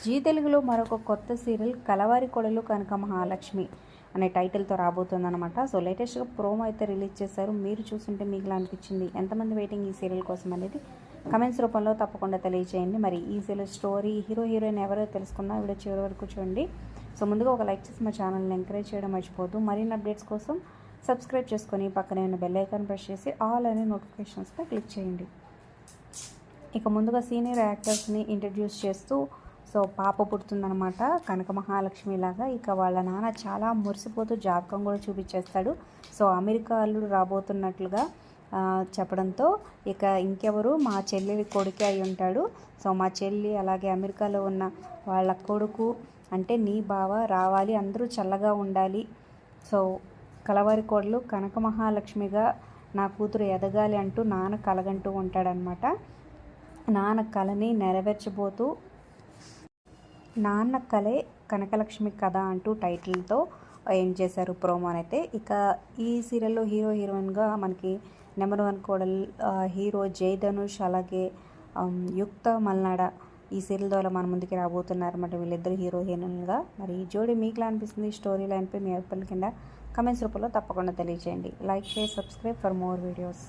G తెలుగులో మరొక కొత్త సీరియల్ కలవారి కొడలు కనక మహాలక్ష్మి అనే టైటిల్తో రాబోతుందన్నమాట. సో లేటెస్ట్గా ప్రోమో అయితే రిలీజ్ చేశారు. మీరు చూస్తుంటే మీకు ఇలా అనిపించింది? ఎంతమంది వెయిటింగ్ ఈ సీరియల్ కోసం అనేది కమెంట్స్ రూపంలో తప్పకుండా తెలియజేయండి. మరి ఈ సీరియల్ స్టోరీ, హీరో హీరోయిన్ ఎవరో తెలుసుకున్నా వీడియో చివరి వరకు చూడండి. సో ముందుగా ఒక లైక్ చేసి మా ఛానల్ని ఎంకరేజ్ చేయడం మర్చిపోద్దు. మరిన్ని అప్డేట్స్ కోసం సబ్స్క్రైబ్ చేసుకొని పక్కనే ఉన్న బెల్ ఐకాన్ ప్రెస్ చేసి ఆల్ అనే నోటిఫికేషన్స్పై క్లిక్ చేయండి. ఇక ముందుగా సీనియర్ యాక్టర్స్ని ఇంట్రడ్యూస్ చేస్తూ పాప పుడుతుందనమాట కనక మహాలక్ష్మి లాగా. ఇక వాళ్ళ నాన్న చాలా మురిసిపోతూ జాతకం కూడా చూపించేస్తాడు. అమెరికా అల్లుడు రాబోతున్నట్లుగా చెప్పడంతో ఇక ఇంకెవరు మా చెల్లి కొడుకే అయి ఉంటాడు. మా చెల్లి అలాగే అమెరికాలో ఉన్న వాళ్ళ కొడుకు అంటే నీ బావ రావాలి, అందరూ చల్లగా ఉండాలి. కలవారి కోడలు కనక మహాలక్ష్మిగా నా కూతురు ఎదగాలి అంటూ నాన్న కలగంటూ ఉంటాడనమాట. నాన్న కళని నెరవేర్చబోతూ నాన్న కలే కనకలక్ష్మి కథ అంటూ టైటిల్తో ఏం చేశారు ప్రోమోనైతే. ఇక ఈ సీరియల్లో హీరో హీరోయిన్గా మనకి నెంబర్ 1 కోడలు హీరో జై ధనుష్ అలాగే యుక్త మల్నాడ ఈ సీరియల్ ద్వారా మన ముందుకి రాబోతున్నారు అన్నమాట. వీళ్ళిద్దరు హీరో హీరోయిన్గా. మరి ఈ జోడీ మీకు అనిపిస్తుంది? స్టోరీ లైన్పై మీ అభిప్రాయాల కింద కమెంట్స్ రూపంలో తప్పకుండా తెలియజేయండి. Like, share, subscribe for more videos.